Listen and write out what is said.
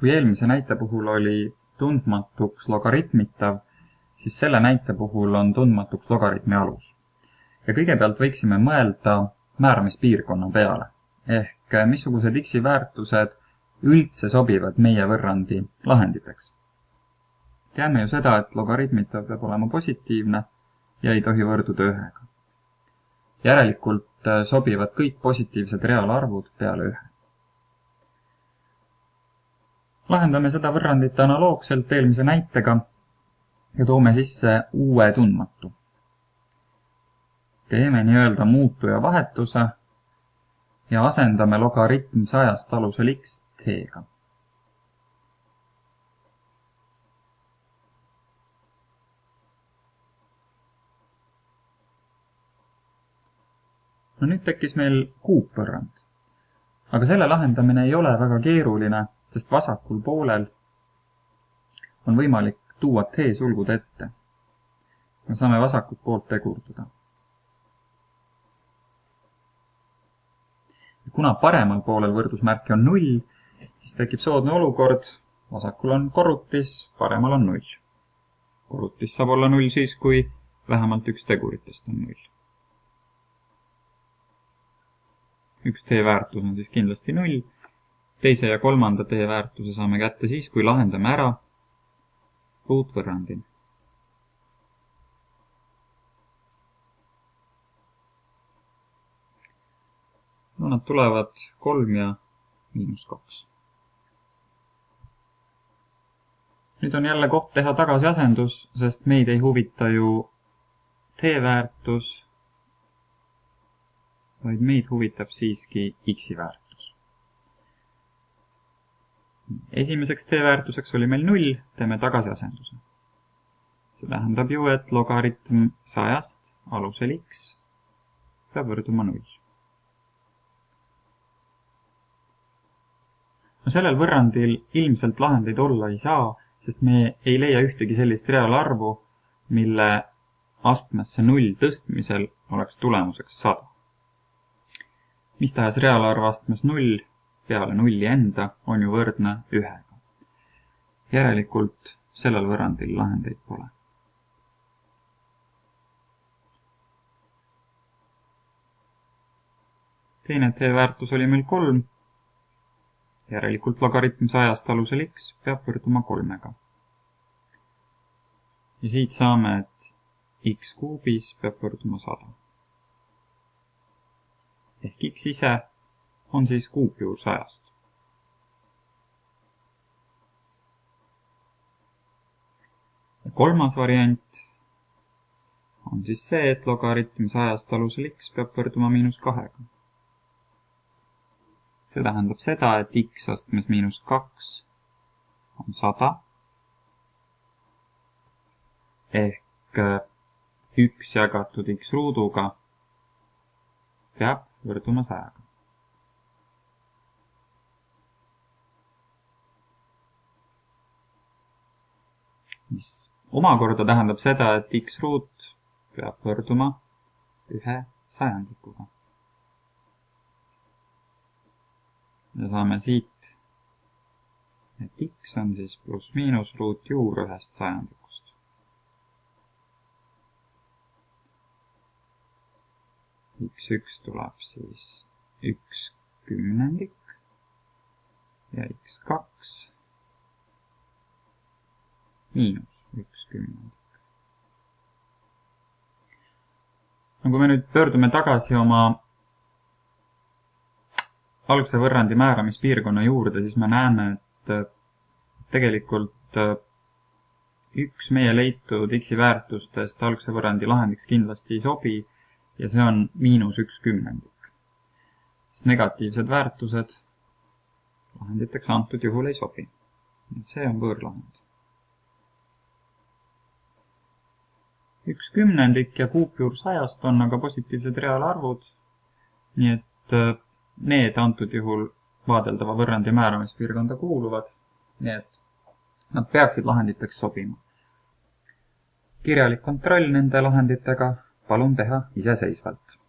Kui eelmise näite puhul oli tundmatuks logaritmitav, siis selle näite puhul on tundmatuks logaritmi alus. Ja kõigepealt võiksime mõelda määramispiirkonna peale, ehk missugused x-i väärtused üldse sobivad meie võrrandi lahenditeks. Teame ju seda, et logaritmitav peab olema positiivne ja ei tohi võrduda 1-ga. Järelikult sobivad kõik positiivsed reaalarvud peale 1. Lahendame seda võrrandit analoogselt eelmise näitega ja toome sisse uue tundmatu. Teeme nii-öelda muutuja vahetuse ja asendame logaritm 100 alusel x t-ga. No nüüd tekkis meil kuupvõrrand. Aga selle lahendamine ei ole väga keeruline, sest vasakul poolel on võimalik tuua t-sulgud ette. Me saame vasakut poolt tegurdada. Kuna paremal poolel võrdusmärki on 0, siis tekib soodne olukord. Vasakul on korrutis, paremal on 0. Korrutis saab olla 0 siis, kui vähemalt üks teguritest on 0. Üks t-väärtus on siis kindlasti 0. Teise ja kolmanda t-väärtuse saame kätte siis, kui lahendame ära ruutvõrrandi. No nad tulevad 3 ja -2. Nüüd on jälle koht teha tagasiasendus, sest meid ei huvita ju t-väärtus, vaid meid huvitab siiski x-i väärtus. Esimeseks t-väärtuseks oli meil 0, teeme tagasiasenduse. See tähendab ju, et logaritm 100 alusel x peab võrduma 0. No sellel võrrandil ilmselt lahendeid olla ei saa, sest me ei leia ühtegi sellist reaalarvu, mille astmesse 0 tõstmisel oleks tulemuseks 100. Mis tahes reaalarv astmes 0 peale 0 enda on ju võrdne 1-ga. Järelikult sellel võrrandil lahendeid pole. Teine t-väärtus oli meil 3. Järelikult logaritm 100 alusel x peab võrduma 3-ga. Ja siit saame, et x kuubis peab võrduma 100. Ehk x ise on siis kuupjuur 100. Ja kolmas variant on siis see, et logaritm 100 alusel x peab võrduma -2-ga. See tähendab seda, et x astmes -2 on 100. Ehk 1 jagatud x ruuduga peab võrduma 100-ga. Mis omakorda tähendab seda, et x ruut peab võrduma 1/100. Ja saame siit, et x on siis pluss-miinus ruutjuur 1/100. x1 tuleb siis 1/10 ja x2 miinus 1/10. No kui me nüüd pöördume tagasi oma algse võrrandi määramispiirkonna juurde, siis me näeme, et tegelikult üks meie leitud x-i väärtustest algse võrrandi lahendiks kindlasti ei sobi ja see on -1/10. Sest negatiivsed väärtused lahenditeks antud juhul ei sobi. See on võõrlahend. 1/10 ja kuupjuur 100 on aga positiivsed reaalarvud, nii et need antud juhul vaadeldava võrrandi määramispiirkonda kuuluvad, nii et nad peaksid lahenditeks sobima. Kirjalik kontroll nende lahenditega palun teha iseseisvalt.